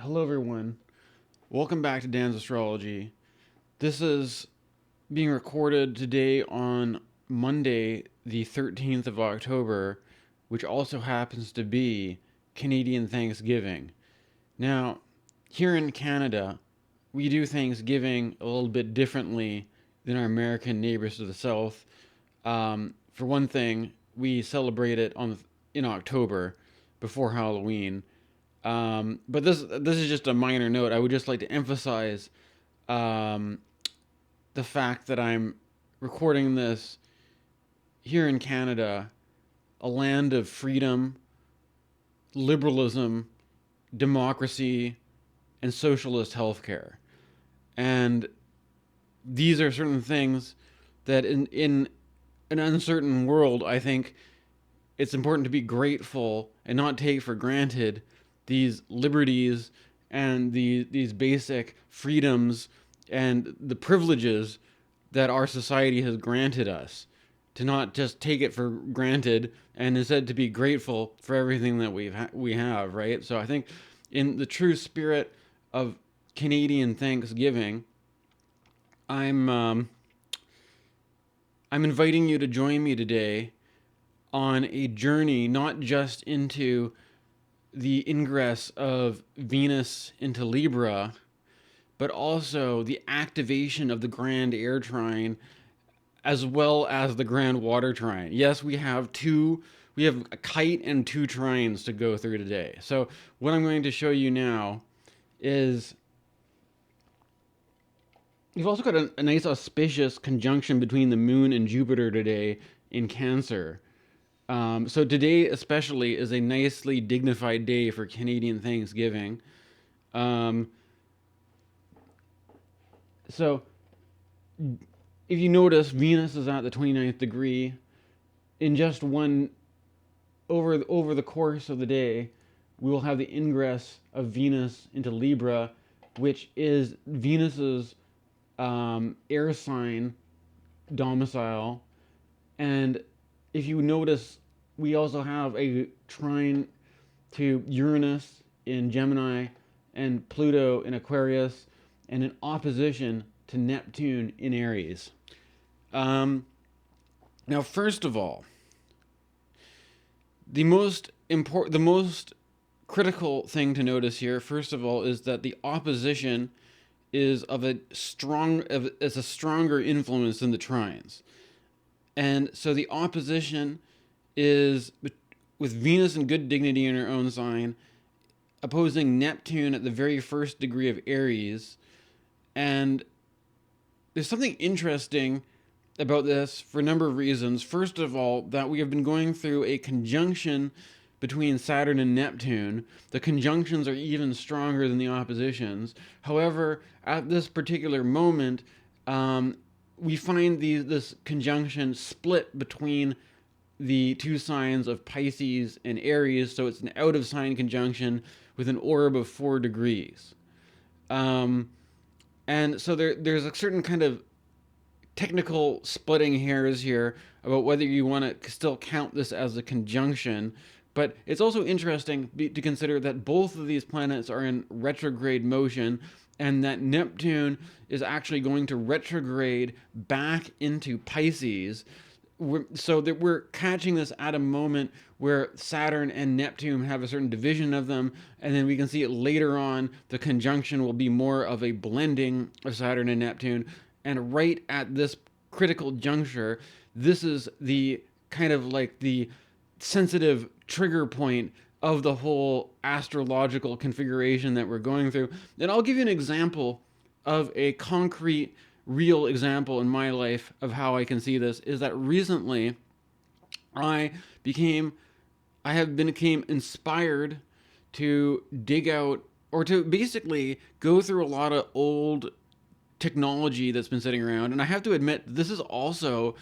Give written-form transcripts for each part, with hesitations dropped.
Hello, everyone. Welcome back to Dan's Astrology. This is being recorded today on Monday, the 13th of October, which also happens to be Canadian Thanksgiving. Now, here in Canada, we do Thanksgiving a little bit differently than our American neighbors to the south. For one thing, we celebrate it in October before Halloween. But this is just a minor note. I would just like to emphasize um, the fact that I'm recording this here in Canada, a land of freedom, liberalism, democracy, and socialist healthcare. And these are certain things that in an uncertain world, I think it's important to be grateful and not take for granted these liberties and these basic freedoms and the privileges that our society has granted us, to not just take it for granted and instead to be grateful for everything that we have, right? So I think in the true spirit of Canadian Thanksgiving, I'm um, I'm inviting you to join me today on a journey not just into the ingress of Venus into Libra, but also the activation of the Grand Air Trine as well as the Grand Water Trine. Yes, we have a kite and two trines to go through today. So what I'm going to show you now is you've also got a nice auspicious conjunction between the moon and Jupiter today in Cancer. So today especially is a nicely dignified day for Canadian Thanksgiving. Um, so if you notice, Venus is at the 29th degree. In just one over the course of the day, we will have the ingress of Venus into Libra, which is Venus's air sign domicile. And if you notice, we also have a trine to Uranus in Gemini and Pluto in Aquarius, and an opposition to Neptune in Aries. Um, Now, first of all, the most critical thing to notice here, first of all, is that the opposition is a stronger influence than the trines. And so the opposition is with Venus in good dignity in her own sign, opposing Neptune at the very first degree of Aries. And there's something interesting about this for a number of reasons. First of all, that we have been going through a conjunction between Saturn and Neptune. The conjunctions are even stronger than the oppositions. However, at this particular moment, we find this conjunction split between the two signs of Pisces and Aries, so it's an out of sign conjunction with an orb of 4 degrees. And so there's a certain kind of technical splitting hairs here about whether you want to still count this as a conjunction. But it's also interesting to consider that both of these planets are in retrograde motion, and that Neptune is actually going to retrograde back into Pisces. So that we're catching this at a moment where Saturn and Neptune have a certain division of them, and then we can see it later on. The conjunction will be more of a blending of Saturn and Neptune, and right at this critical juncture, this is the kind of like the sensitive trigger point of the whole astrological configuration that we're going through. And I'll give you an example of a concrete, real example in my life of how I can see this. Is that recently I became inspired to dig out, or to basically go through a lot of old technology that's been sitting around. And I have to admit, this is also,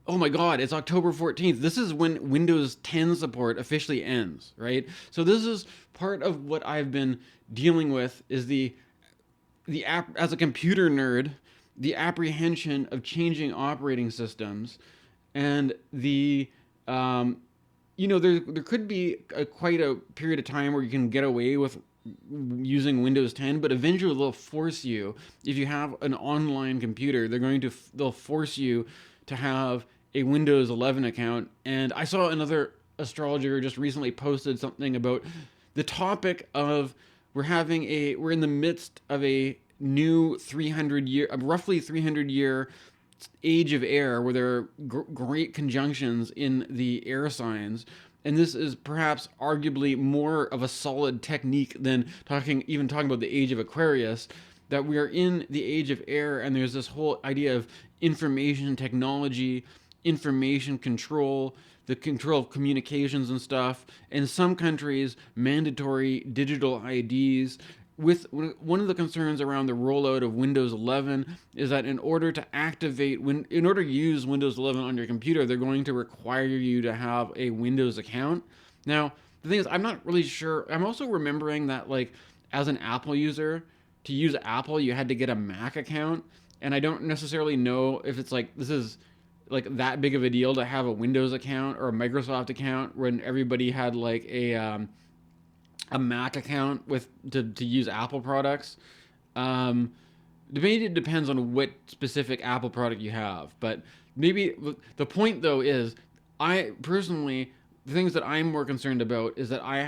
oh my God, it's October 14th. This is when Windows 10 support officially ends, right? So this is part of what I've been dealing with, is as a computer nerd, the apprehension of changing operating systems, and the there could be quite a period of time where you can get away with using Windows 10, but eventually they'll force you. If you have an online computer, they'll force you to have a Windows 11 account. And I saw another astrologer just recently posted something about the topic of we're in the midst of a new roughly 300 year age of air, where there are great conjunctions in the air signs. And this is perhaps arguably more of a solid technique than talking about the age of Aquarius. That we are in the age of air, and there's this whole idea of information technology, information control, the control of communications and stuff. In some countries, mandatory digital IDs. With one of the concerns around the rollout of Windows 11 is that in order to use Windows 11 on your computer, they're going to require you to have a Windows account. Now, the thing is, I'm not really sure. I'm also remembering that, like, as an Apple user, to use Apple, you had to get a Mac account, and I don't necessarily know if it's like this is like that big of a deal to have a Windows account or a Microsoft account when everybody had like a Mac account to use Apple products. Maybe it depends on what specific Apple product you have, but maybe the point though is, I personally, the things that I'm more concerned about is that I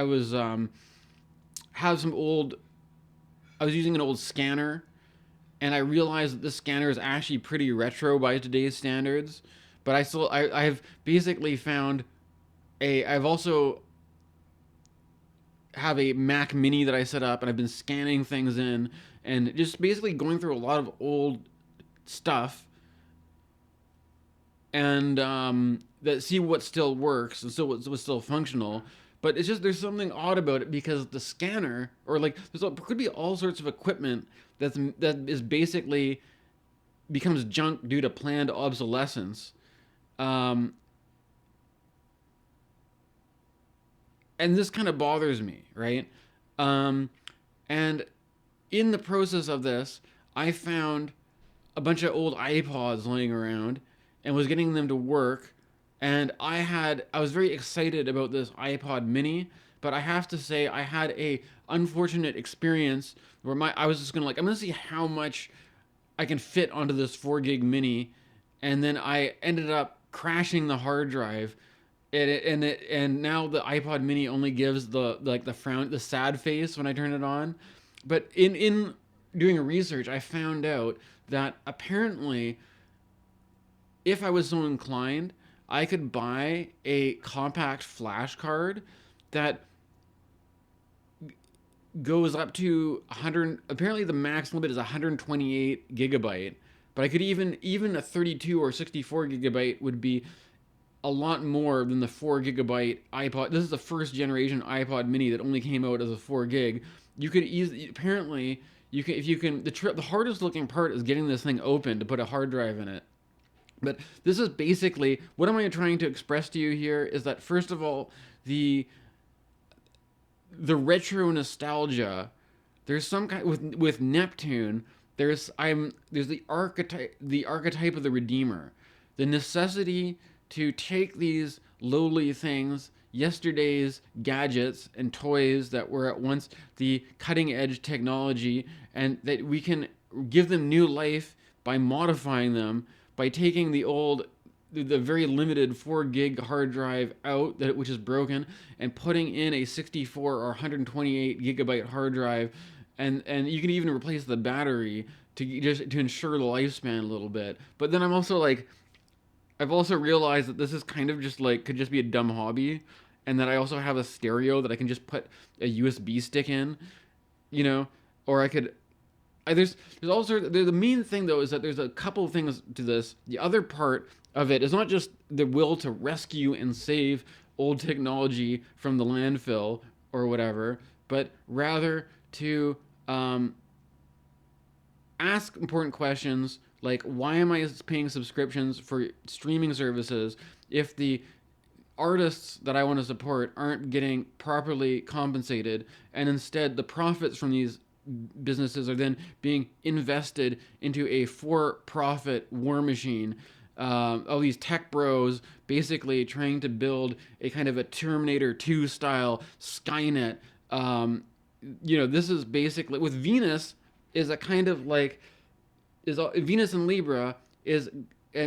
was have some old I was using an old scanner, and I realized that this scanner is actually pretty retro by today's standards. But I've basically found I've also have a Mac Mini that I set up, and I've been scanning things in and just basically going through a lot of old stuff, and that see what still works and still what's still functional. But it's just there's something odd about it, because the scanner, or like could be all sorts of equipment that is basically becomes junk due to planned obsolescence. Um, and this kind of bothers me, right? Um, and in the process of this, I found a bunch of old iPods laying around and was getting them to work. And I was very excited about this iPod Mini, but I have to say I had a unfortunate experience where I was just I'm gonna see how much I can fit onto this 4 gig Mini, and then I ended up crashing the hard drive, and now the iPod Mini only gives the sad face when I turn it on. But in doing research, I found out that apparently, if I was so inclined, I could buy a compact flash card that goes up to 100. Apparently, the max limit is 128 gigabyte. But I could even a 32 or 64 gigabyte would be a lot more than the 4 gigabyte iPod. This is the first generation iPod Mini that only came out as a 4 gig. You could easily, apparently, you can if you can. The hardest looking part is getting this thing open to put a hard drive in it. But this is basically what am I trying to express to you here is that, first of all, the retro nostalgia. There's some kind with Neptune. There's the archetype of the Redeemer, the necessity to take these lowly things, yesterday's gadgets and toys that were at once the cutting edge technology, and that we can give them new life by modifying them, by taking the very limited 4 gig hard drive out, which is broken, and putting in a 64 or 128 gigabyte hard drive, and you can even replace the battery to ensure the lifespan a little bit. But then I've also realized that this is kind of just could just be a dumb hobby, and that I also have a stereo that I can just put a USB stick in, or I could. There's also the main thing though is that there's a couple of things to this. The other part of it is not just the will to rescue and save old technology from the landfill or whatever, but rather to ask important questions like, why am I paying subscriptions for streaming services if the artists that I want to support aren't getting properly compensated, and instead the profits from these businesses are then being invested into a for-profit war machine. All these tech bros basically trying to build a kind of a Terminator 2 style Skynet. This is basically with Venus is a kind of like is Venus in Libra is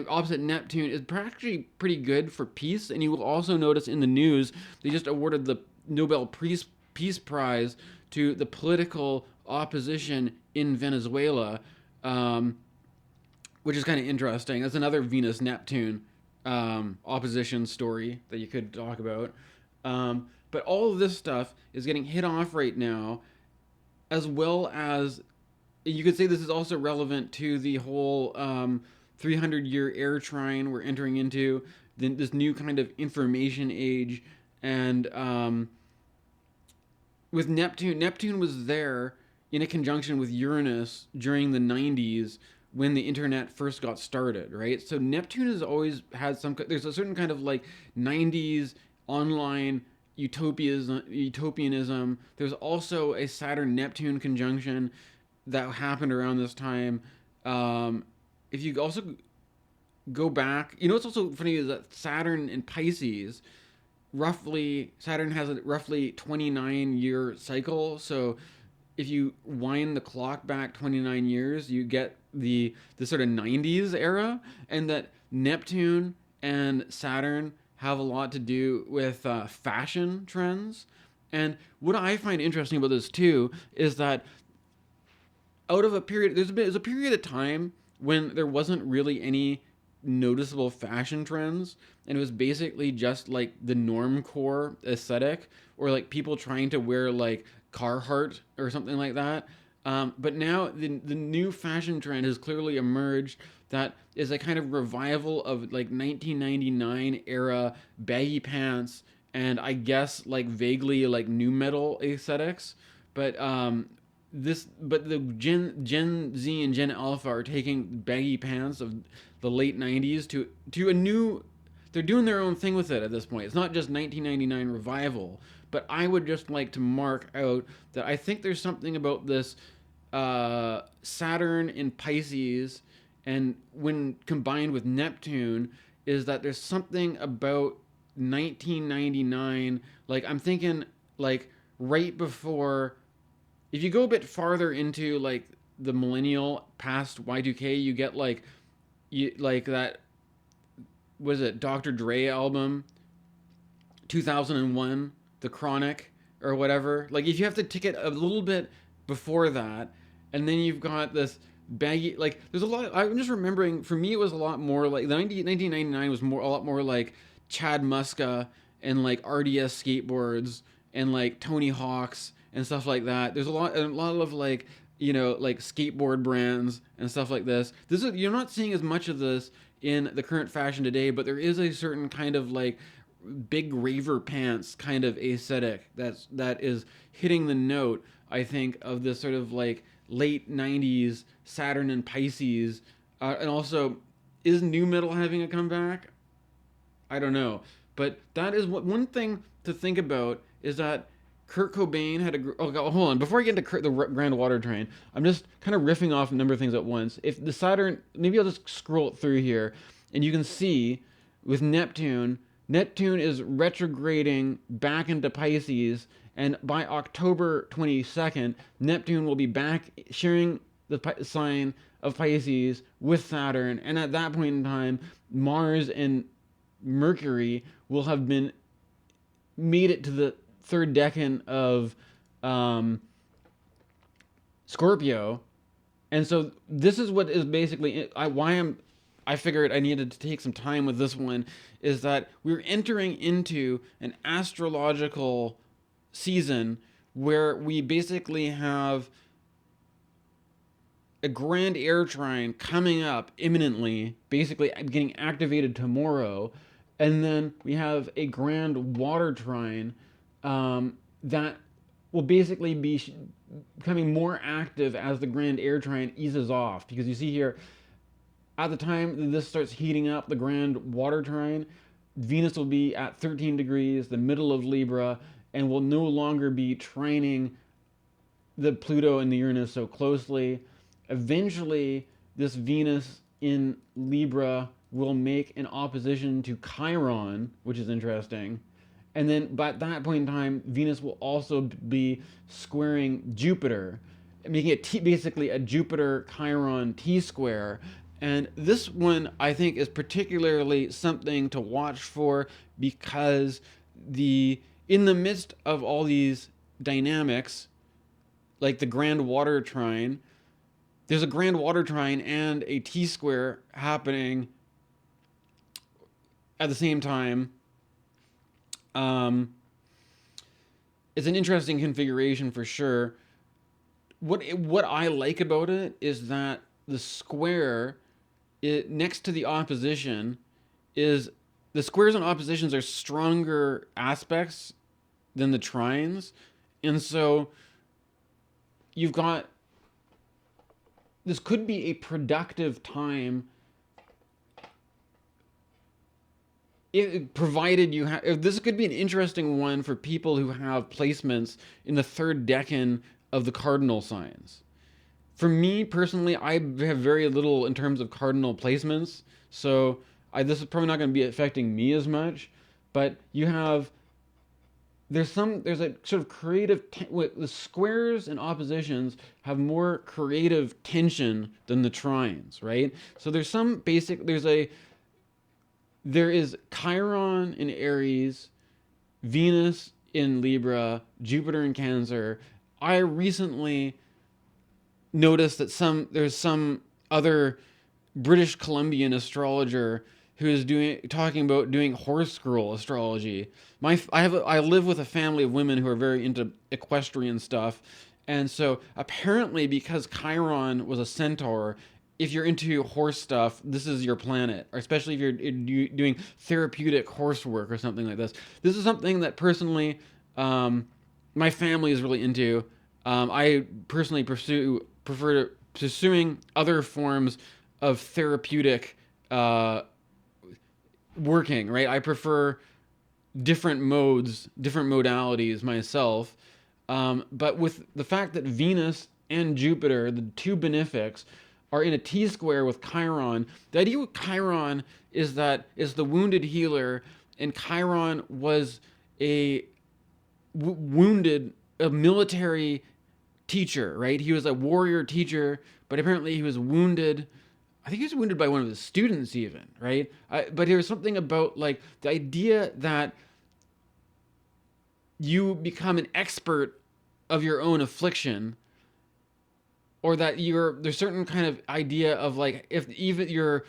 opposite Neptune is actually pretty good for peace. And you will also notice in the news they just awarded the Nobel Peace Prize to the political opposition in Venezuela, which is kind of interesting. That's another Venus Neptune opposition story that you could talk about. But all of this stuff is getting hit off right now, as well as you could say this is also relevant to the whole 300-year air trine we're entering into, this new kind of information age. And with Neptune was there in a conjunction with Uranus during the 90s when the internet first got started, right? So Neptune has always had there's a certain kind of like 90s online utopianism. There's also a Saturn-Neptune conjunction that happened around this time. If you also go back, what's also funny is that Saturn in Pisces, Saturn has a roughly 29-year cycle. So if you wind the clock back 29 years, you get the sort of 90s era, and that Neptune and Saturn have a lot to do with fashion trends. And what I find interesting about this too is that out of a period, there's a period of time when there wasn't really any noticeable fashion trends, and it was basically just like the normcore aesthetic, or like people trying to wear like Carhartt or something like that. But now the new fashion trend has clearly emerged that is a kind of revival of like 1999 era baggy pants, and I guess like vaguely like new metal aesthetics. But the Gen Z and Gen Alpha are taking baggy pants of the late 90s to a new. They're doing their own thing with it at this point. It's not just 1999 revival, but I would just like to mark out that I think there's something about this Saturn in Pisces, and when combined with Neptune, is that there's something about 1999. Like I'm thinking, like right before, if you go a bit farther into like the millennial past Y2K, you get like that. Was it Dr. Dre album 2001, The Chronic or whatever? Like if you have to tick it a little bit before that, and then you've got this baggy, like there's a lot. I'm just remembering, for me it was a lot more like 1999 was a lot more like Chad Muska and like RDS skateboards and like Tony Hawk's and stuff like that. There's a lot of like like skateboard brands and stuff like this. You're not seeing as much of this in the current fashion today, but there is a certain kind of like big raver pants kind of aesthetic that is hitting the note, I think, of this sort of like late 90s Saturn and Pisces. And also, is new metal having a comeback? I don't know. But that is one thing to think about, is that Kurt Cobain had hold on. Before I get into the Grand Water Train, I'm just kind of riffing off a number of things at once. If the Saturn, maybe I'll just scroll through here, and you can see with Neptune is retrograding back into Pisces, and by October 22nd, Neptune will be back sharing the sign of Pisces with Saturn, and at that point in time, Mars and Mercury will have been made it to the third decan of Scorpio. And so this is what is basically I figured I needed to take some time with this one, is that we're entering into an astrological season where we basically have a grand air trine coming up imminently, basically getting activated tomorrow, and then we have a grand water trine that will basically be becoming more active as the grand air trine eases off. Because you see here, at the time that this starts heating up, the grand water trine, Venus will be at 13 degrees, the middle of Libra, and will no longer be trining the Pluto and the Uranus so closely. Eventually, this Venus in Libra will make an opposition to Chiron, which is interesting. And then by that point in time, Venus will also be squaring Jupiter, making it basically a Jupiter Chiron T square. And this one I think is particularly something to watch for because the in the midst of all these dynamics, like the grand water trine, there's a grand water trine and a T square happening at the same time. Um, it's an interesting configuration for sure. What I like about it is that the square next to the opposition is the squares and oppositions are stronger aspects than the trines, and so you've got this could be a productive time provided you have. This could be an interesting one for people who have placements in the third decan of the cardinal signs. For me personally, I have very little in terms of cardinal placements, so this is probably not going to be affecting me as much. But you have there's a sort of creative the squares and oppositions have more creative tension than the trines, right? So there's some basic there is Chiron in Aries, Venus in Libra, Jupiter in Cancer. I recently noticed that there's some other British Columbian astrologer who is talking about doing horse girl astrology. I live with a family of women who are very into equestrian stuff, and so apparently because Chiron was a centaur, if you're into horse stuff, this is your planet, or especially if you're doing therapeutic horse work or something like this. This is something that personally, my family is really into. I personally prefer pursuing other forms of therapeutic working. Right, I prefer different modalities myself. But with the fact that Venus and Jupiter, the two benefics, are in a T square with Chiron. The idea with Chiron is that is the wounded healer, and Chiron was a a military teacher, right? He was a warrior teacher, but apparently he was wounded. I think he was wounded by one of his students, even, right? But there was something about like the idea that you become an expert of your own affliction, or that there's certain kind of idea of like if even your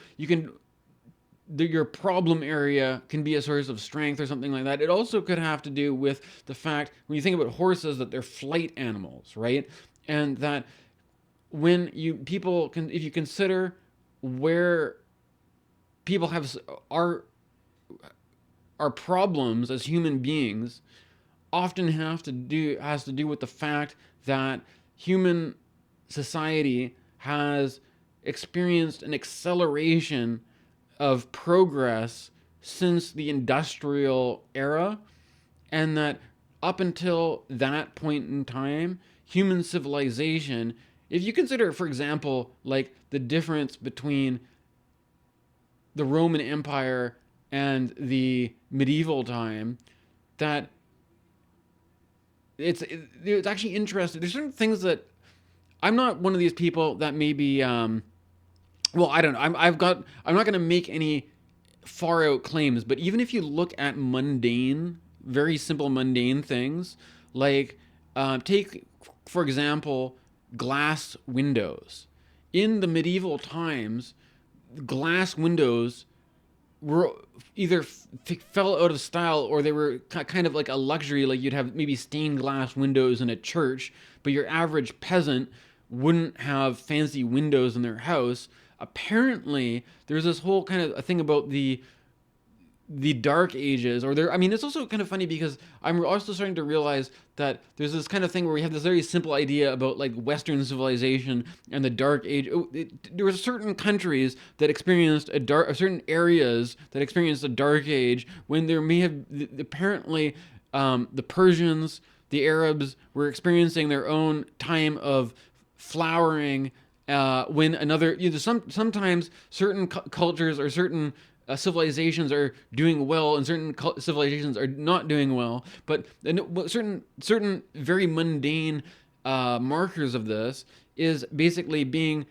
problem area can be a source of strength or something like that. It also could have to do with the fact when you think about horses that they're flight animals, right? And that when if you consider where people our problems as human beings often has to do with the fact that human society has experienced an acceleration of progress since the industrial era, and that up until that point in time, human civilization, if you consider, for example, like the difference between the Roman Empire and the medieval time, that it's actually interesting. There's certain things that I'm not one of these people that maybe, well, I don't know. I'm not going to make any far out claims, but even if you look at very simple mundane things, like take, for example, glass windows. In the medieval times, glass windows were either fell out of style, or they were kind of like a luxury. Like you'd have maybe stained glass windows in a church, but your average peasant wouldn't have fancy windows in their house. Apparently, there's this whole kind of a thing about the dark ages, it's also kind of funny because I'm also starting to realize that there's this kind of thing where we have this very simple idea about like Western civilization and the dark age. There were certain countries that experienced certain areas that experienced a dark age when there may have apparently the Persians, the Arabs were experiencing their own time of flowering when another, sometimes certain cultures or certain civilizations are doing well and certain civilizations are not doing well, but certain very mundane markers of this is basically being,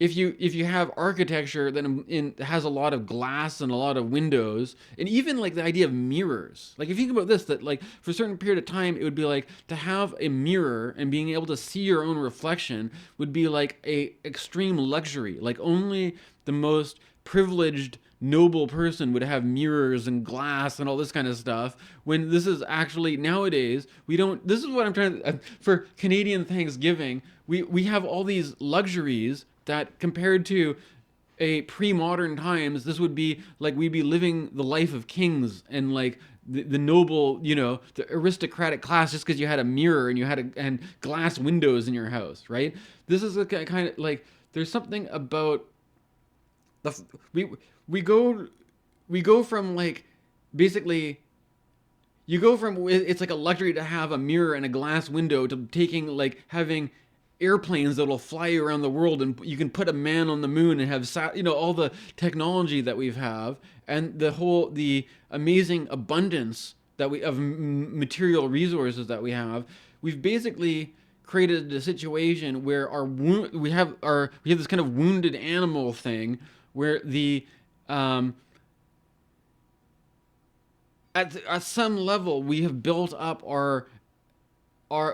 if you have architecture that has a lot of glass and a lot of windows, and even like the idea of mirrors, like if you think about this, that like for a certain period of time it would be like to have a mirror and being able to see your own reflection would be like a extreme luxury. Like only the most privileged noble person would have mirrors and glass and all this kind of stuff, when this is actually nowadays we don't. This is what I'm trying to, for Canadian Thanksgiving, we have all these luxuries that compared to a pre-modern times, this would be like we'd be living the life of kings and like the noble, the aristocratic class, just because you had a mirror and you had and glass windows in your house, right? This is a kind of like, there's something about the we go from like, basically you go from, it's like a luxury to have a mirror and a glass window, to taking like having airplanes that'll fly you around the world and you can put a man on the moon and have all the technology that we have, and the amazing abundance that we of material resources that we have. We've basically created a situation where we have this kind of wounded animal thing, where the at some level we have built up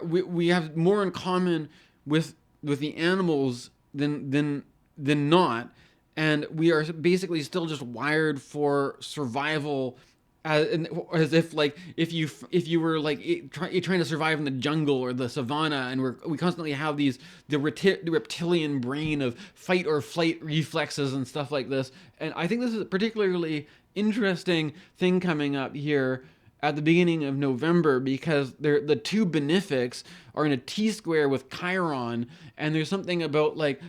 we have more in common with the animals than not, and we are basically still just wired for survival, as if like if you were like trying to survive in the jungle or the savannah, and we constantly have the reptilian brain of fight or flight reflexes and stuff like this. And I think this is a particularly interesting thing coming up here at the beginning of November, because the two benefics are in a T-square with Chiron, and there's something about like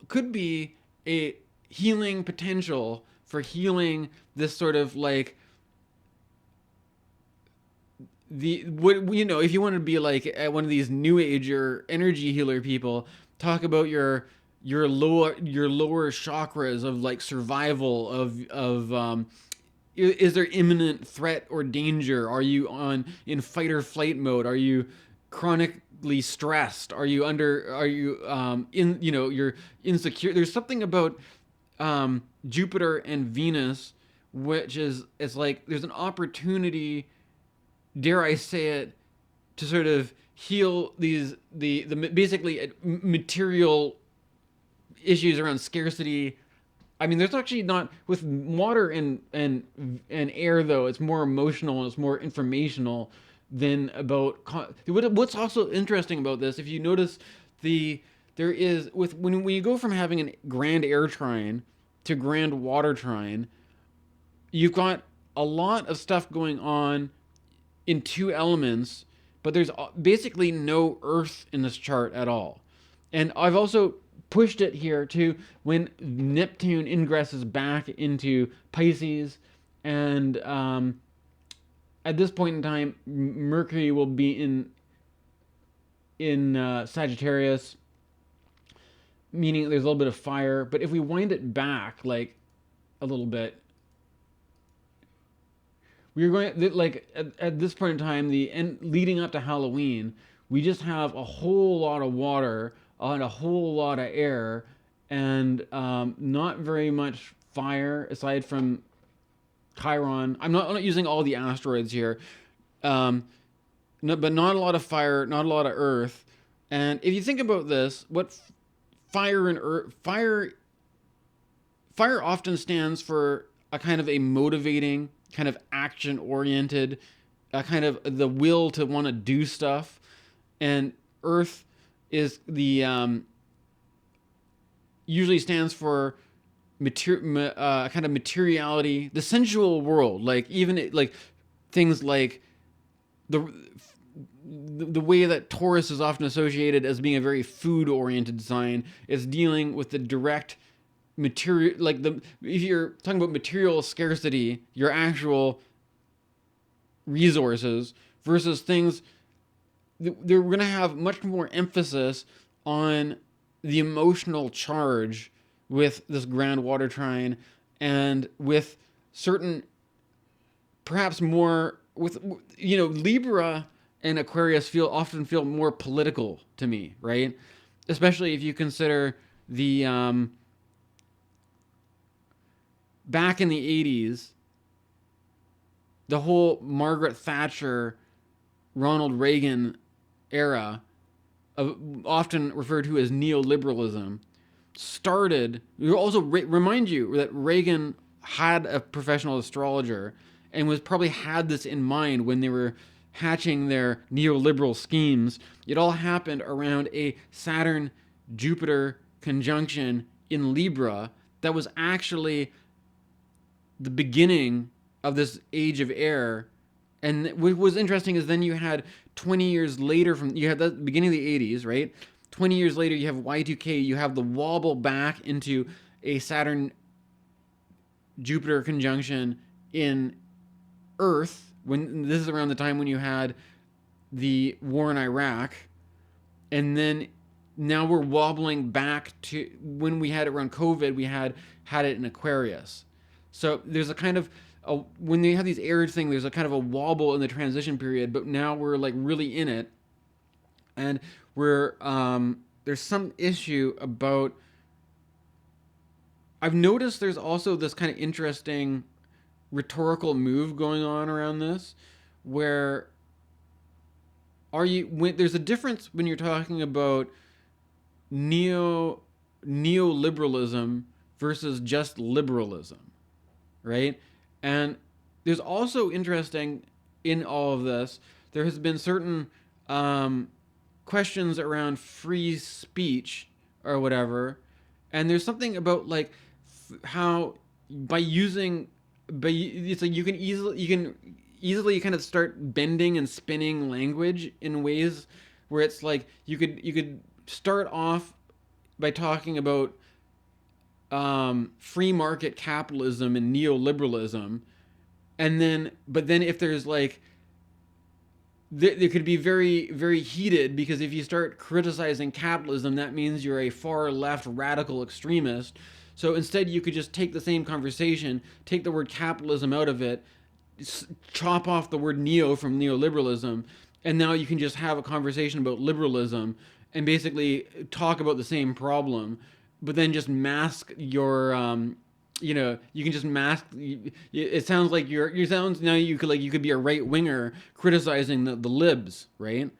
could be a healing potential for healing this sort of like if you want to be like one of these new age or energy healer people, talk about your lower chakras of like survival of is there imminent threat or danger? Are you in fight or flight mode? Are you chronically stressed? Are you you're insecure? There's something about Jupiter and Venus, which is, it's like there's an opportunity, dare I say it, to sort of heal the basically material issues around scarcity. I mean, there's actually not, with water and air though. It's more emotional and it's more informational than about. What's also interesting about this, if you notice, there is when you go from having a grand air trine to grand water trine, you've got a lot of stuff going on in two elements, but there's basically no earth in this chart at all. And I've also pushed it here to when Neptune ingresses back into Pisces, and at this point in time Mercury will be in Sagittarius, meaning there's a little bit of fire. But if we wind it back like a little bit, we're going like at this point in time, the end leading up to Halloween, we just have a whole lot of water and a whole lot of air, and not very much fire aside from Chiron. I'm not using all the asteroids here, but not a lot of fire, not a lot of earth. And if you think about this, what fire and earth, fire often stands for a kind of a motivating, kind of action oriented, kind of the will to want to do stuff, and earth is the usually stands for kind of materiality, the sensual world, like even like things like the way that Taurus is often associated as being a very food oriented sign is dealing with the direct material, like if you're talking about material scarcity, your actual resources, versus things, they're going to have much more emphasis on the emotional charge with this grand water trine, and with certain, perhaps more with, Libra and Aquarius often feel more political to me, right? Especially if you consider the back in the 80s, the whole Margaret Thatcher, Ronald Reagan era, often referred to as Neo-Liberalism, started. We also remind you that Reagan had a professional astrologer and was probably had this in mind when they were hatching their neoliberal schemes. It all happened around a Saturn Jupiter conjunction in Libra that was actually the beginning of this age of air. And what was interesting is then you had 20 years later, you had the beginning of the 80s, right? 20 years later, you have Y2K, you have the wobble back into a Saturn Jupiter conjunction in Earth. When this is around the time when you had the war in Iraq, and then now we're wobbling back to when we had it around COVID. We had it in Aquarius. So there's a kind of when they have these air thing, there's a kind of a wobble in the transition period, but now we're like really in it, and we're there's some issue about. I've noticed there's also this kind of interesting rhetorical move going on around this, where there's a difference when you're talking about neoliberalism versus just liberalism, right? And there's also interesting in all of this, there has been certain questions around free speech or whatever, and there's something about like how it's like you can easily kind of start bending and spinning language in ways where it's like you could start off by talking about free market capitalism and neoliberalism, and then if there's like they could be very, very heated, because if you start criticizing capitalism, that means you're a far left radical extremist. So instead, you could just take the same conversation, take the word capitalism out of it, chop off the word neo from neoliberalism, and now you can just have a conversation about liberalism and basically talk about the same problem, but then just mask your you can just mask. It sounds like now you could be a right winger criticizing the libs, right?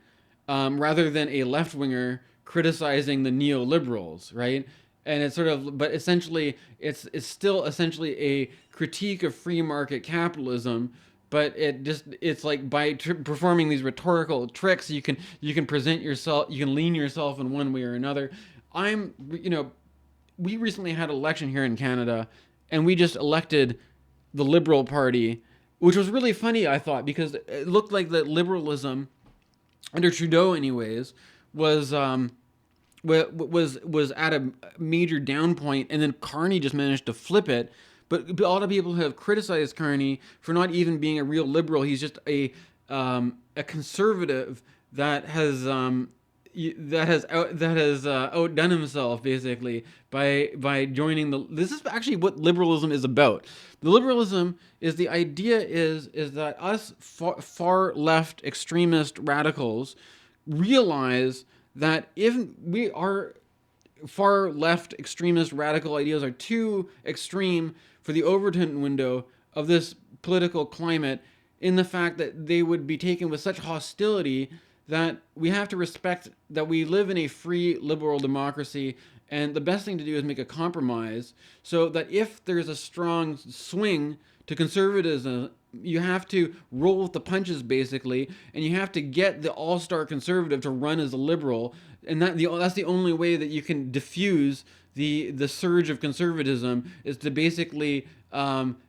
Rather than a left winger criticizing the neoliberals, right? And it's sort of, but essentially, it's still essentially a critique of free market capitalism. But it's like by performing these rhetorical tricks, you can present yourself, you can lean yourself in one way or another. We recently had an election here in Canada, and we just elected the Liberal Party, which was really funny, I thought, because it looked like that liberalism, under Trudeau anyways, was at a major down point, and then Carney just managed to flip it. But a lot of people have criticized Carney for not even being a real liberal. He's just a conservative that has outdone himself basically by joining the. This is actually what liberalism is about. The liberalism is the idea is that us far left extremist radicals realize that if we are far left extremist radical ideas are too extreme for the Overton window of this political climate, in the fact that they would be taken with such hostility, that we have to respect that we live in a free liberal democracy, and the best thing to do is make a compromise, so that if there's a strong swing to conservatism, you have to roll with the punches basically, and you have to get the all-star conservative to run as a liberal, and that's the only way that you can diffuse the surge of conservatism, is to basically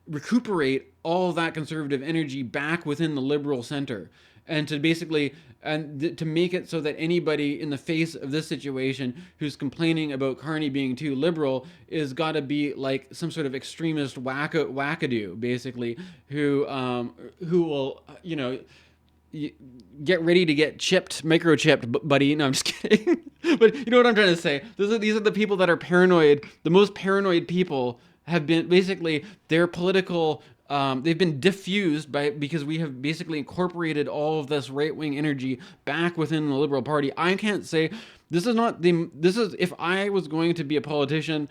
recuperate all of that conservative energy back within the liberal center, and to basically to make it so that anybody in the face of this situation who's complaining about Carney being too liberal is got to be like some sort of extremist wackadoo, basically, who will get ready to get microchipped, buddy. No, I'm just kidding. But you know what I'm trying to say. These are the people that are paranoid. The most paranoid people have been basically their political. They've been diffused because we have basically incorporated all of this right wing energy back within the Liberal Party. I can't say this is not the. This is if I was going to be a politician,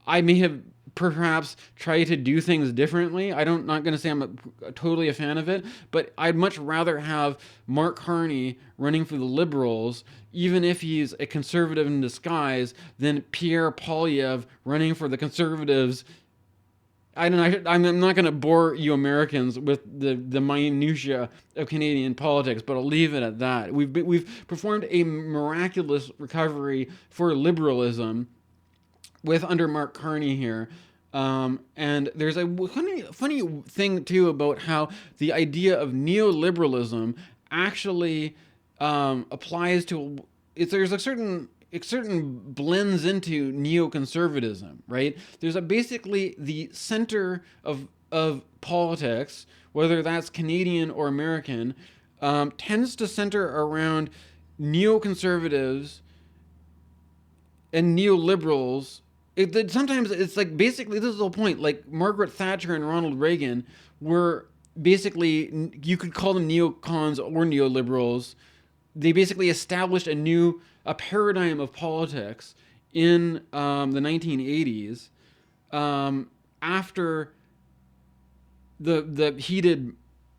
I may have perhaps try to do things differently. I'm not going to say I'm totally a fan of it, but I'd much rather have Mark Carney running for the Liberals, even if he's a conservative in disguise, than Pierre Poilievre running for the Conservatives. I don't know. I'm not going to bore you Americans with the minutia of Canadian politics, but I'll leave it at that. We've performed a miraculous recovery for liberalism with under Mark Carney here. And there's a funny thing too about how the idea of neoliberalism actually applies to there's a certain blends into neoconservatism, right? There's basically the center of politics, whether that's Canadian or American, tends to center around neoconservatives and neoliberals. Sometimes it's like basically this is the whole point. Like Margaret Thatcher and Ronald Reagan were basically, you could call them neocons or neoliberals. They basically established a paradigm of politics in the 1980s after the heated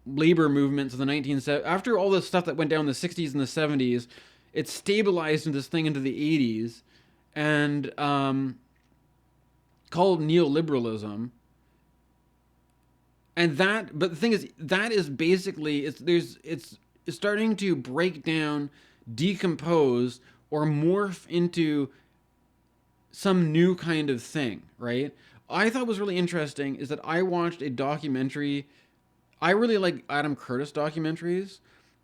labor movements of the 1970s. After all this stuff that went down in the 60s and the 70s, it stabilized into this thing into the 80s and called neoliberalism. And but the thing is, that is basically it's starting to break down, decompose, or morph into some new kind of thing, right? I thought was really interesting is that I watched a documentary. I really like Adam Curtis documentaries,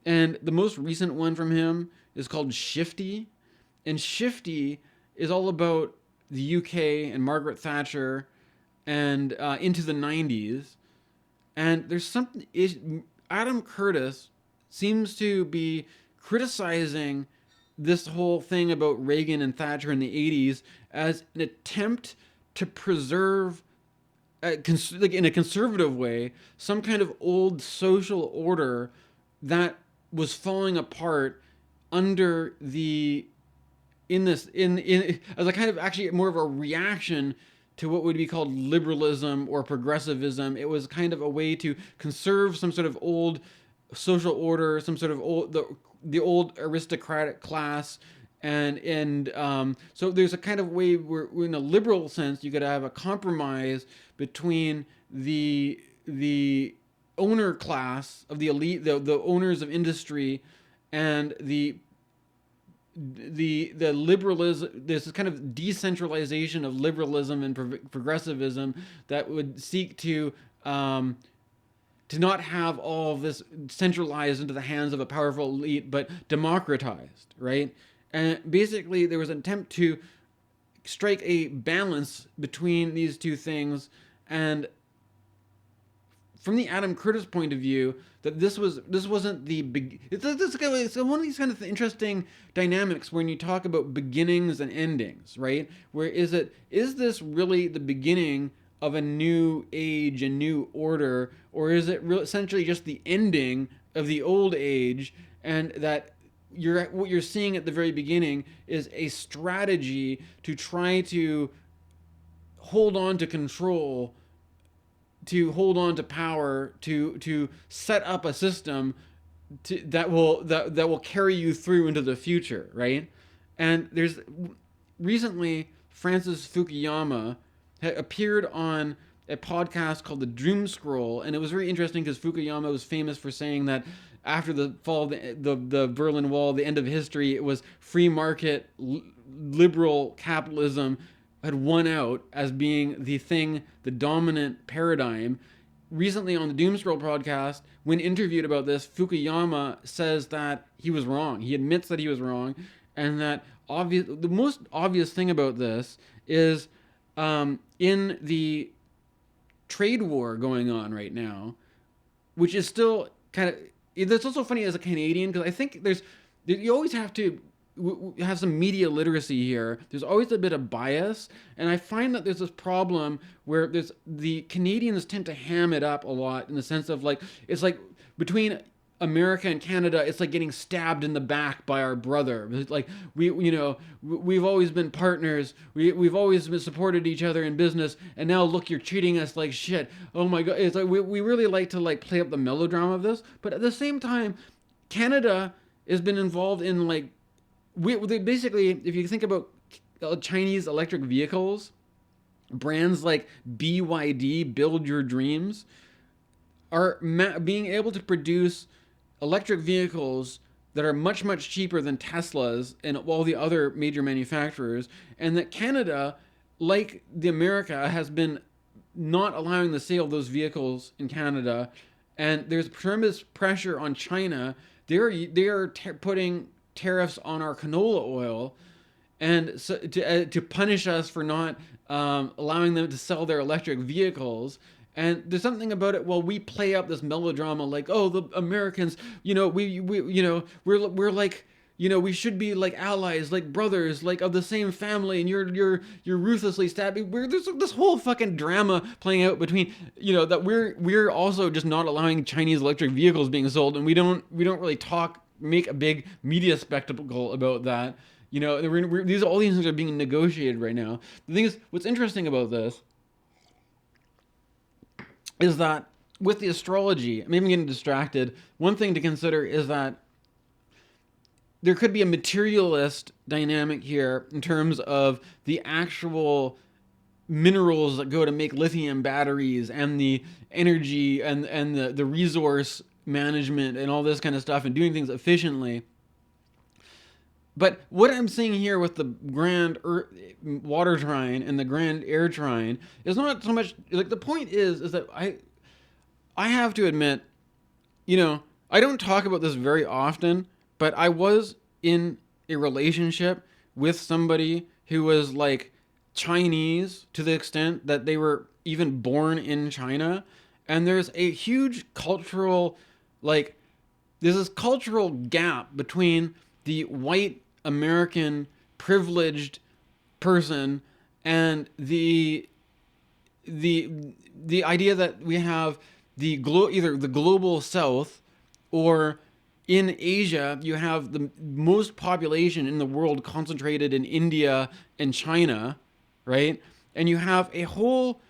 and the most recent one from him is called Shifty, and Shifty is all about the UK and Margaret Thatcher and into the 90s. And there's something, Adam Curtis seems to be criticizing this whole thing about Reagan and Thatcher in the 80s as an attempt to preserve, like in a conservative way, some kind of old social order that was falling apart under the in as a kind of actually more of a reaction to what would be called liberalism or progressivism. It was kind of a way to conserve some sort of old social order, some sort of the old aristocratic class, and so there's a kind of way where, in a liberal sense, you could have a compromise between the owner class of the elite, the owners of industry, and the liberalism. There's this kind of decentralization of liberalism and progressivism that would seek to not have all of this centralized into the hands of a powerful elite, but democratized, right? And basically, there was an attempt to strike a balance between these two things. And from the Adam Curtis point of view, that this wasn't the big. It's one of these kind of interesting dynamics when you talk about beginnings and endings, right? Where is this really the beginning of a new age, a new order, or is it essentially just the ending of the old age? And that what you're seeing at the very beginning is a strategy to try to hold on to control, to hold on to power, to set up a system that will carry you through into the future, right? And there's recently Francis Fukuyama appeared on a podcast called The Doom Scroll, and it was very interesting because Fukuyama was famous for saying that after the fall of the Berlin Wall, the end of history, it was free market, liberal capitalism had won out as being the dominant paradigm. Recently on the Doom Scroll podcast, when interviewed about this, Fukuyama says that he was wrong. He admits that he was wrong, and that the most obvious thing about this is in the trade war going on right now, which is still kind of That's also funny as a Canadian, because I think you always have to have some media literacy here. There's always a bit of bias, and I find that there's this problem where the Canadians tend to ham it up a lot, in the sense of like, it's like between America and Canada, it's like getting stabbed in the back by our brother. It's like, we've always been partners. We've always been supported each other in business, and now look, you're treating us like shit. Oh my god! It's like we really like to like play up the melodrama of this, but at the same time, Canada has been involved in like, they basically, if you think about Chinese electric vehicles, brands like BYD, Build Your Dreams, are being able to produce electric vehicles that are much, much cheaper than Teslas and all the other major manufacturers, and that Canada, like the America, has been not allowing the sale of those vehicles in Canada, and there's tremendous pressure on China. They are putting tariffs on our canola oil, and so to punish us for not allowing them to sell their electric vehicles. And there's something about it. Well, we play up this melodrama, like, oh, the Americans, we're like, we should be like allies, like brothers, like of the same family, and you're ruthlessly stabbing. There's this whole fucking drama playing out between, that we're also just not allowing Chinese electric vehicles being sold, and we don't really make a big media spectacle about that. All these things are being negotiated right now. The thing is, what's interesting about this is that with the astrology, maybe I'm getting distracted. One thing to consider is that there could be a materialist dynamic here in terms of the actual minerals that go to make lithium batteries, and the energy and the resource management and all this kind of stuff, and doing things efficiently. But what I'm seeing here with the grand water trine and the grand air trine is not so much like, the point is that I have to admit, I don't talk about this very often, but I was in a relationship with somebody who was like Chinese, to the extent that they were even born in China, and there's a huge cultural, like, there's this cultural gap between the white American privileged person and the idea that we have either the global south, or in Asia you have the most population in the world concentrated in India and China, right? And you have a whole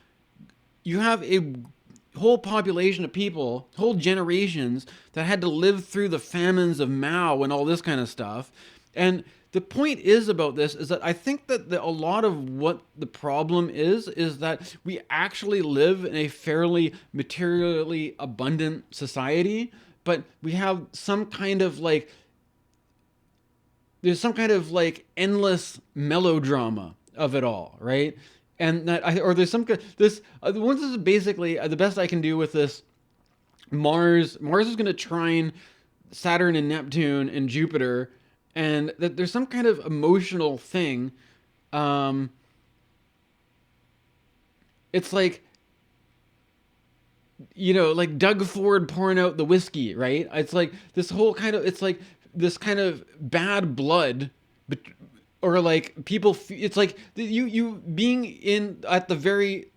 population of people, whole generations, that had to live through the famines of Mao and all this kind of stuff. And the point is about this is that I think that a lot of what the problem is that we actually live in a fairly materially abundant society, but we have some kind of like, there's some kind of like endless melodrama of it all, right? And there's some this is basically the best I can do with this. Mars is going to trine Saturn and Neptune and Jupiter, and that there's some kind of emotional thing. It's like, like Doug Ford pouring out the whiskey, right? It's like this whole kind of, it's like this kind of bad blood, or like people. It's like you being in at the very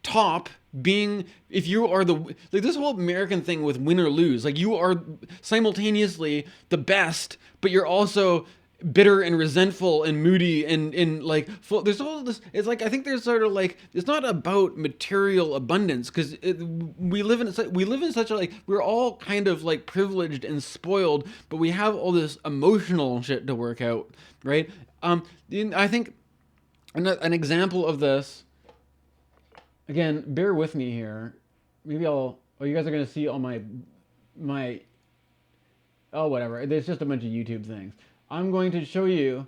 top, being, if you are like this whole American thing with win or lose, like you are simultaneously the best, but you're also bitter and resentful and moody and like full. There's all this. It's like, I think there's sort of like, it's not about material abundance, because we live in such a, like, we're all kind of like privileged and spoiled, but we have all this emotional shit to work out, right? I think an example of this. Again, bear with me here. Maybe you guys are gonna see all my, oh, whatever. There's just a bunch of YouTube things. I'm going to show you.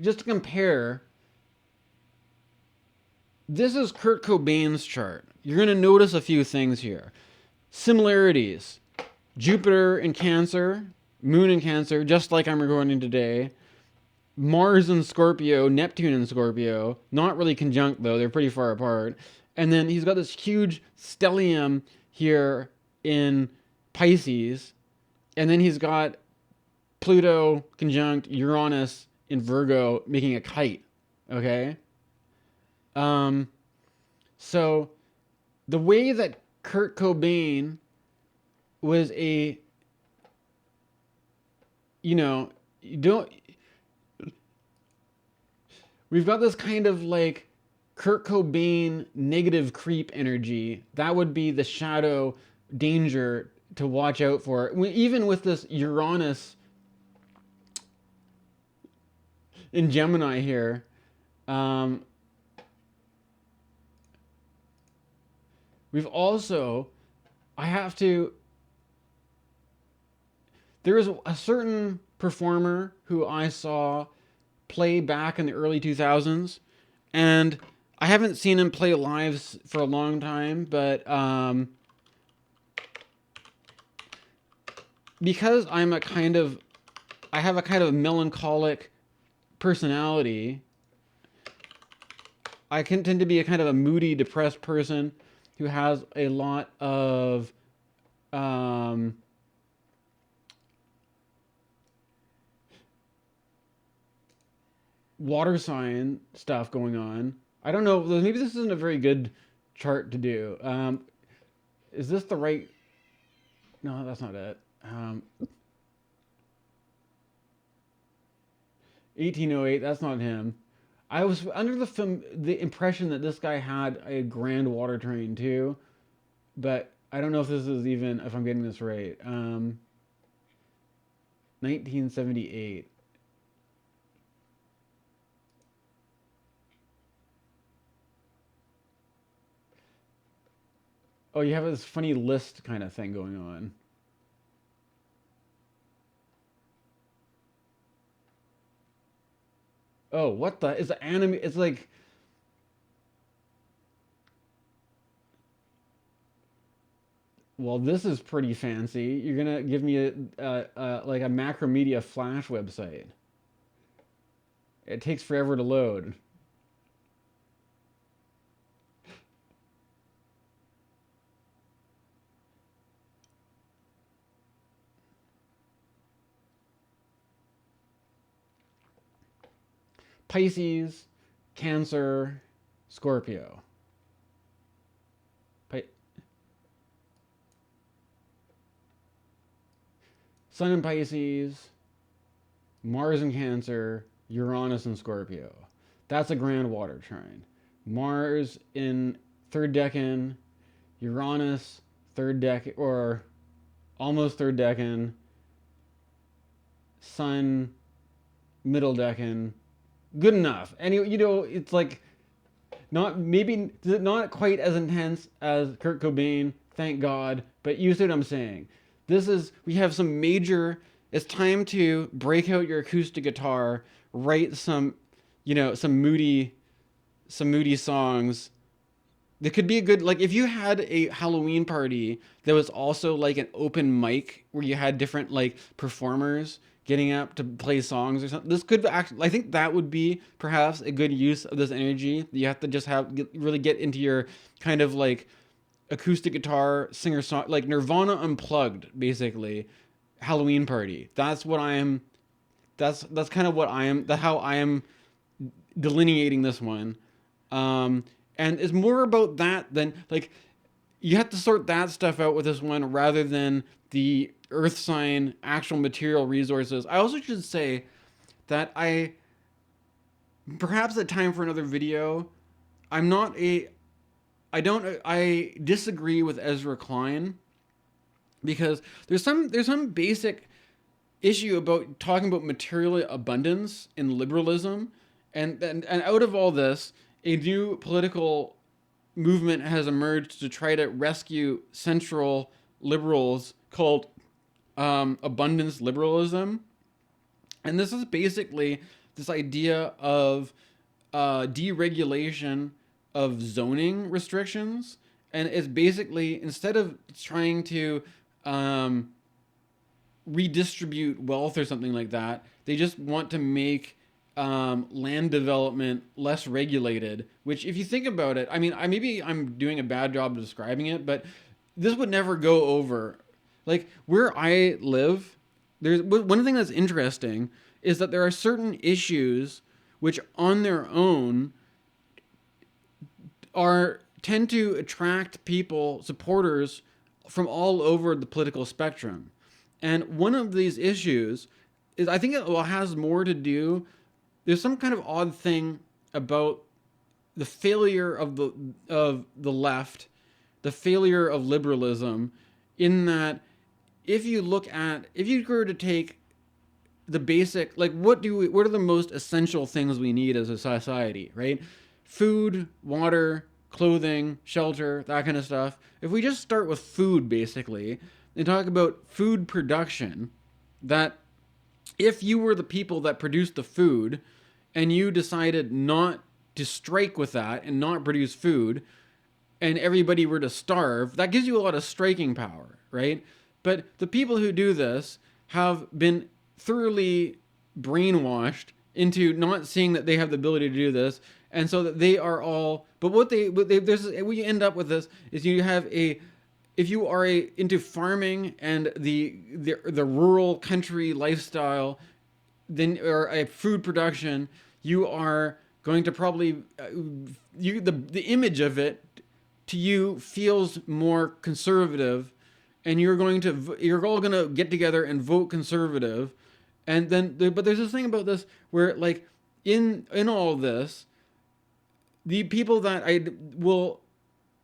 Just to compare, this is Kurt Cobain's chart. You're gonna notice a few things here. Similarities: Jupiter in Cancer, Moon in Cancer, just like I'm recording today. Mars in Scorpio, Neptune in Scorpio. Not really conjunct though; they're pretty far apart. And then he's got this huge stellium here in Pisces, and then he's got Pluto conjunct Uranus in Virgo, making a kite. Okay. Um, so the way that Kurt Cobain was a, you know, you don't. We've got this kind of like Kurt Cobain negative creep energy. That would be the shadow danger to watch out for. Even with this Uranus in Gemini here, um, we've also, I have to, there is a certain performer who I saw play back in the early 2000s, and I haven't seen him play live for a long time, but because I have a kind of melancholic personality, I can tend to be a kind of a moody, depressed person who has a lot of water sign stuff going on. I don't know. Maybe this isn't a very good chart to do. Is this the right? No, that's not it. 1808. That's not him. I was under the impression that this guy had a grand water train too, but I don't know if this is even if I'm getting this right. 1978. Oh, you have this funny list kind of thing going on. Oh, what the? It's an anime. It's like, well, this is pretty fancy. You're gonna give me like a Macromedia Flash website. It takes forever to load. Pisces, Cancer, Scorpio. Pi- Sun in Pisces, Mars in Cancer, Uranus in Scorpio. That's a grand water trine. Mars in third decan, Uranus third decan, or almost third decan, Sun middle decan. Good enough. And it's like not maybe not quite as intense as Kurt Cobain, thank God, but you see what I'm saying. We have some major. It's time to break out your acoustic guitar, write some moody songs. That could be a good, like, if you had a Halloween party that was also like an open mic where you had different like performers getting up to play songs or something. This could actually, I think that would be perhaps a good use of this energy. You have to just really get into your kind of like acoustic guitar singer song, like Nirvana unplugged, basically. Halloween party. That's kind of what I am. That's how I am delineating this one. Um, and it's more about that than like you have to sort that stuff out with this one rather than the earth sign actual material resources. I also should say that perhaps a time for another video. I'm not a I disagree with Ezra Klein because there's some basic issue about talking about material abundance in liberalism, and out of all this, a new political movement has emerged to try to rescue central liberals called abundance liberalism, and this is basically this idea of deregulation of zoning restrictions, and it's basically instead of trying to redistribute wealth or something like that. They just want to make land development less regulated. Which, if you think about it, I mean, maybe I'm doing a bad job of describing it, but this would never go over. Like where I live, there's one thing that's interesting is that there are certain issues which, on their own, tend to attract people, supporters from all over the political spectrum. And one of these issues is, I think it has more to do. There's some kind of odd thing about the failure of the left, the failure of liberalism, in that if you were to take the basic, like what are the most essential things we need as a society, right? Food, water, clothing, shelter, that kind of stuff. If we just start with food, basically, and talk about food production, that if you were the people that produced the food and you decided not to strike with that and not produce food, and everybody were to starve, that gives you a lot of striking power, right? But the people who do this have been thoroughly brainwashed into not seeing that they have the ability to do this, and so that they are all. But what you end up with this is you have if you are into farming and the rural country lifestyle, then or a food production, you are going to probably the image of it to you feels more conservative, and you're all going to get together and vote conservative. And then but there's this thing about this where, like, in all this, the people that I will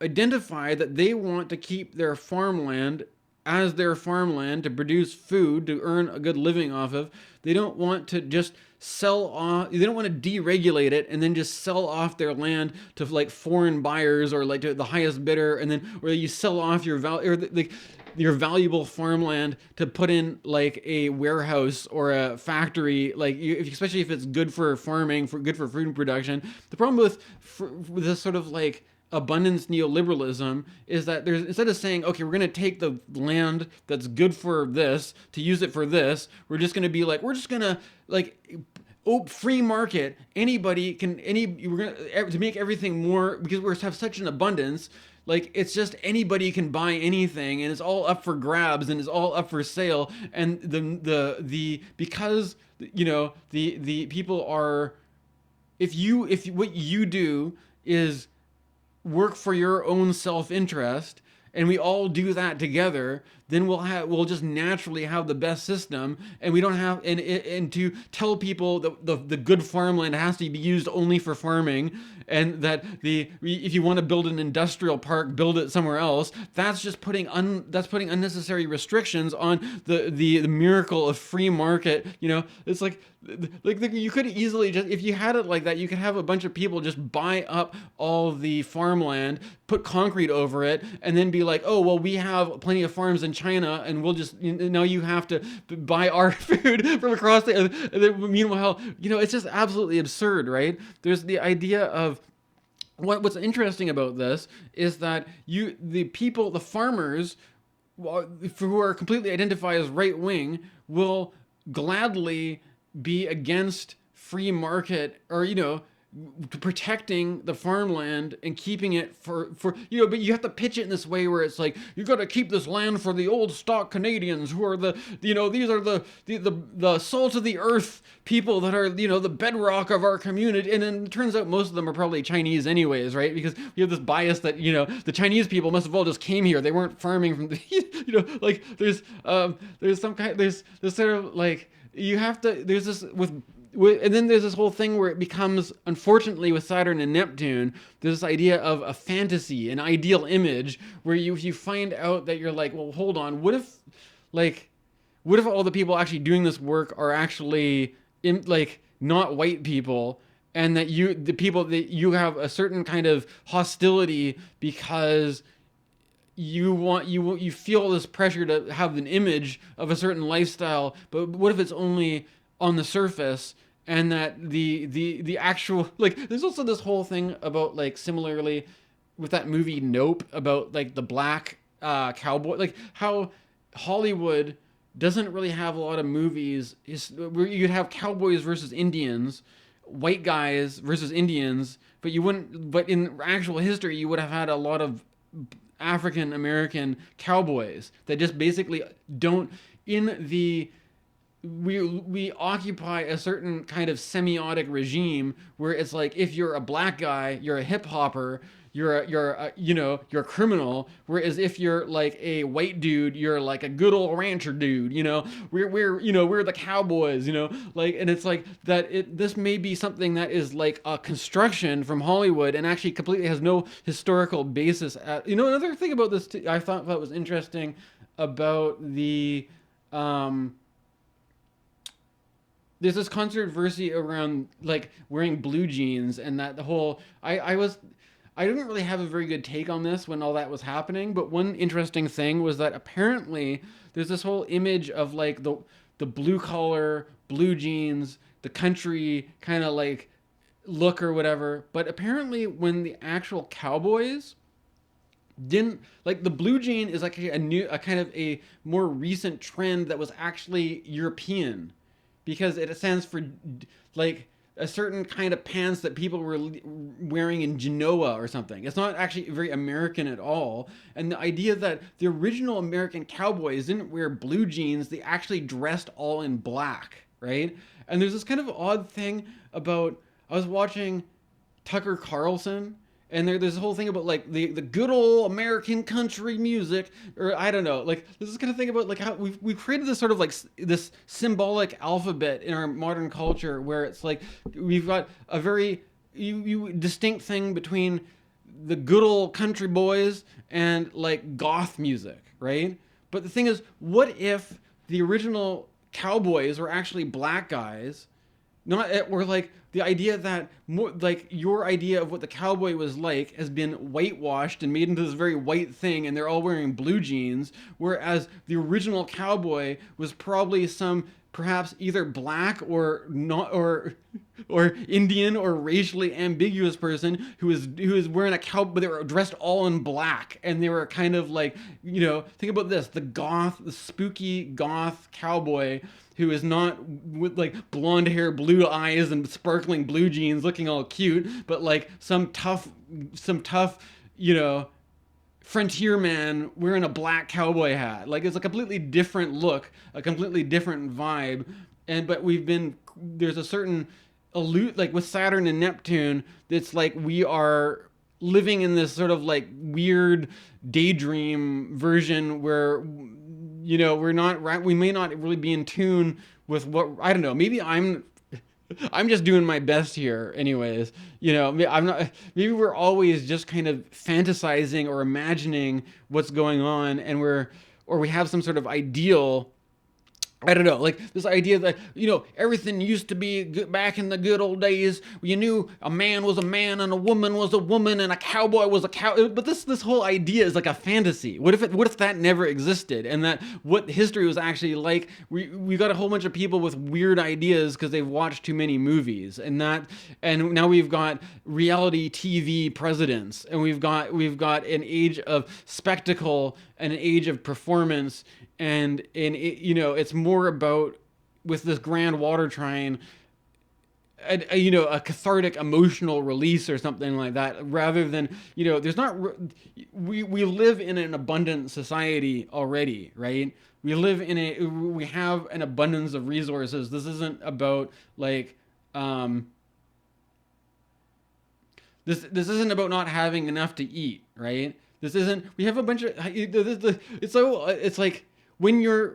identify that they want to keep their farmland as their farmland to produce food, to earn a good living off of. They don't want to just sell off. They don't want to deregulate it and then just sell off their land to like foreign buyers or like to the highest bidder, and then where you sell off your your valuable farmland to put in like a warehouse or a factory, like especially if it's good for farming, good for food production. The problem with this sort of like abundance neoliberalism is that there's, instead of saying, okay, we're going to take the land that's good for this to use it for this, we're just going to be like, we're just going to like free market. Anybody can we're going to make everything more, because we have such an abundance. Like, it's just anybody can buy anything, and it's all up for grabs, and it's all up for sale. And because the people are, if what you do is work for your own self-interest, and we all do that together, then we'll just naturally have the best system, and we don't have and to tell people that the good farmland has to be used only for farming, and that if you want to build an industrial park, build it somewhere else. That's just putting unnecessary restrictions on the miracle of free market. It's like you could easily just, if you had it like that, you could have a bunch of people just buy up all the farmland, put concrete over it, and then be like, oh well, we have plenty of farms in China, and we'll just, now you have to buy our food from across meanwhile, it's just absolutely absurd, right? There's the idea of what's interesting about this is that the farmers who are completely identified as right wing will gladly be against free market, or protecting the farmland and keeping it for but you have to pitch it in this way where it's like, you got to keep this land for the old stock Canadians who are these are the salt of the earth people that are the bedrock of our community. And then it turns out most of them are probably Chinese anyways, right? Because we have this bias that the Chinese people must have all just came here, they weren't farming from the like there's this sort of like, you have to, there's this and then there's this whole thing where it becomes, unfortunately, with Saturn and Neptune, there's this idea of a fantasy, an ideal image, where you find out that you're like, well, hold on, what if all the people actually doing this work are actually not white people, and that the people that you have a certain kind of hostility because you feel this pressure to have an image of a certain lifestyle, but what if it's only on the surface, and that the actual, like, there's also this whole thing about, like, similarly with that movie Nope, about like the black cowboy, like how Hollywood doesn't really have a lot of movies where you'd have cowboys versus Indians, white guys versus Indians, but you wouldn't. But in actual history, you would have had a lot of African American cowboys that just basically don't in the we occupy a certain kind of semiotic regime where it's like if you're a black guy, you're a hip hopper, you're a criminal. Whereas if you're like a white dude, you're like a good old rancher dude. We're the cowboys. Like, and it's like that. This may be something that is like a construction from Hollywood and actually completely has no historical basis. Another thing about this I thought was interesting about the there's this controversy around like wearing blue jeans and that the whole I didn't really have a very good take on this when all that was happening, but one interesting thing was that apparently there's this whole image of like the blue collar, blue jeans, the country kind of like look or whatever, but apparently when the actual cowboys didn't like the blue jean is like a kind of a more recent trend that was actually European because it stands for like a certain kind of pants that people were wearing in Genoa or something. It's not actually very American at all. And the idea that the original American cowboys didn't wear blue jeans, they actually dressed all in black, right? And there's this kind of odd thing about, I was watching Tucker Carlson, and there's this whole thing about like the good old American country music, or I don't know, like this is kind of thing about like how we've created this sort of like this symbolic alphabet in our modern culture where it's like we've got a very distinct thing between the good old country boys and like goth music, right? But the thing is, what if the original cowboys were actually black guys? Not or like the idea that more like your idea of what the cowboy was like has been whitewashed and made into this very white thing, and they're all wearing blue jeans, whereas the original cowboy was probably some perhaps either black or not or Indian or racially ambiguous person who is wearing a cow, but they were dressed all in black, and they were kind of like, think about this: the spooky goth cowboy who is not with like blonde hair, blue eyes, and sparkling blue jeans, looking all cute, but like some tough, frontier man wearing a black cowboy hat. Like it's a completely different look, a completely different vibe. But there's a certain like with Saturn and Neptune, it's like we are living in this sort of like weird daydream version where we may not really be in tune with what, I don't know, maybe I'm just doing my best here anyways. I'm not, maybe we're always just kind of fantasizing or imagining what's going on, and we have some sort of ideal. I don't know, like this idea that, everything used to be good back in the good old days. You knew a man was a man and a woman was a woman and a cowboy was a cow. But this whole idea is like a fantasy. What if that never existed, and that what history was actually like? We got a whole bunch of people with weird ideas because they've watched too many movies, and now we've got reality TV presidents, and we've got an age of spectacle and an age of performance. And it's more about, with this grand water trine, a cathartic emotional release or something like that, rather than, there's not, we live in an abundant society already, right? We have an abundance of resources. This isn't about like, this isn't about not having enough to eat, right? We have a bunch of, it's like, when the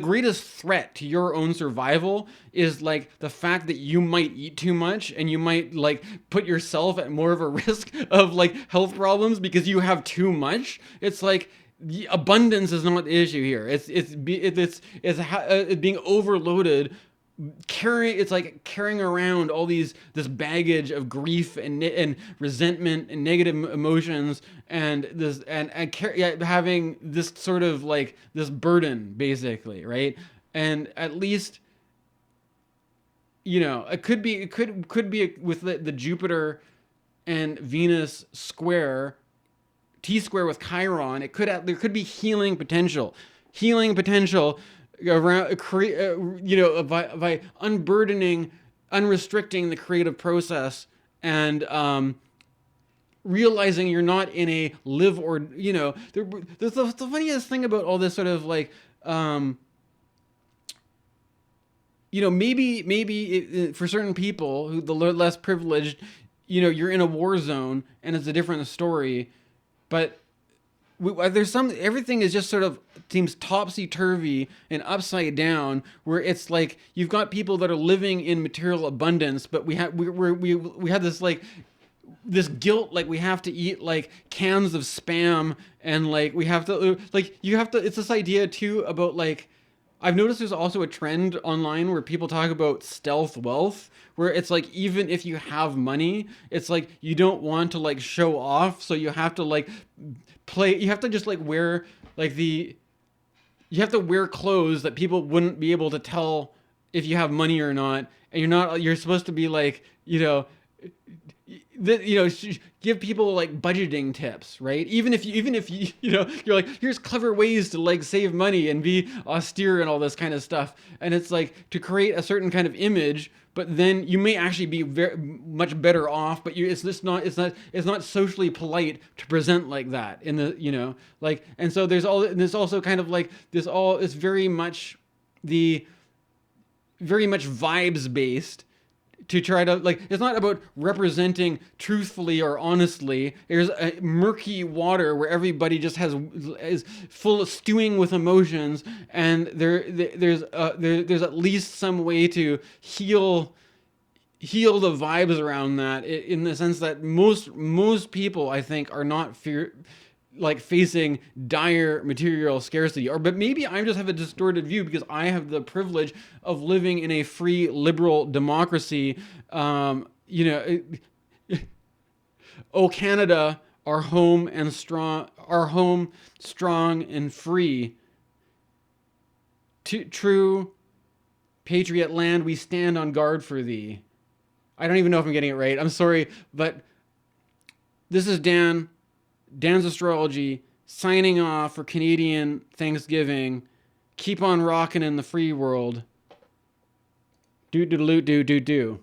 greatest threat to your own survival is like the fact that you might eat too much and you might like put yourself at more of a risk of like health problems because you have too much. It's like the abundance is not the issue here. It's being overloaded. It's like carrying around all this baggage of grief and resentment and negative emotions, and having this sort of like this burden, basically, right? And at least, it could be with the Jupiter and Venus square, T square with Chiron. There could be healing potential. healing potential around by unburdening, unrestricting the creative process, and realizing you're not in a live or the funniest thing about all this sort of like maybe for certain people who the less privileged, you're in a war zone and it's a different story, but there's everything is just sort of seems topsy-turvy and upside down, where it's like you've got people that are living in material abundance, but we have this like this guilt, like we have to eat like cans of spam, and like we have to like you have to it's this idea too about like I've noticed there's also a trend online where people talk about stealth wealth, where it's like even if you have money, it's like you don't want to like show off, so you have to like you have to just like wear like you have to wear clothes that people wouldn't be able to tell if you have money or not, and you're supposed to be like give people like budgeting tips, right? Even if you're like, here's clever ways to like save money and be austere and all this kind of stuff, and it's like to create a certain kind of image, but then you may actually be very much better off, but it's not socially polite to present like that in the like, and so there's also kind of like it's very much vibes based, to try to like, it's not about representing truthfully or honestly. There's a murky water where everybody just is full of stewing with emotions, and there's at least some way to heal the vibes around that, in the sense that most people, I think, are not facing dire material scarcity, but maybe I just have a distorted view because I have the privilege of living in a free liberal democracy. Oh Canada, our home strong and free. True patriot land, we stand on guard for thee. I don't even know if I'm getting it right. I'm sorry, but this is Dan's Astrology, signing off for Canadian Thanksgiving. Keep on rocking in the free world. Do.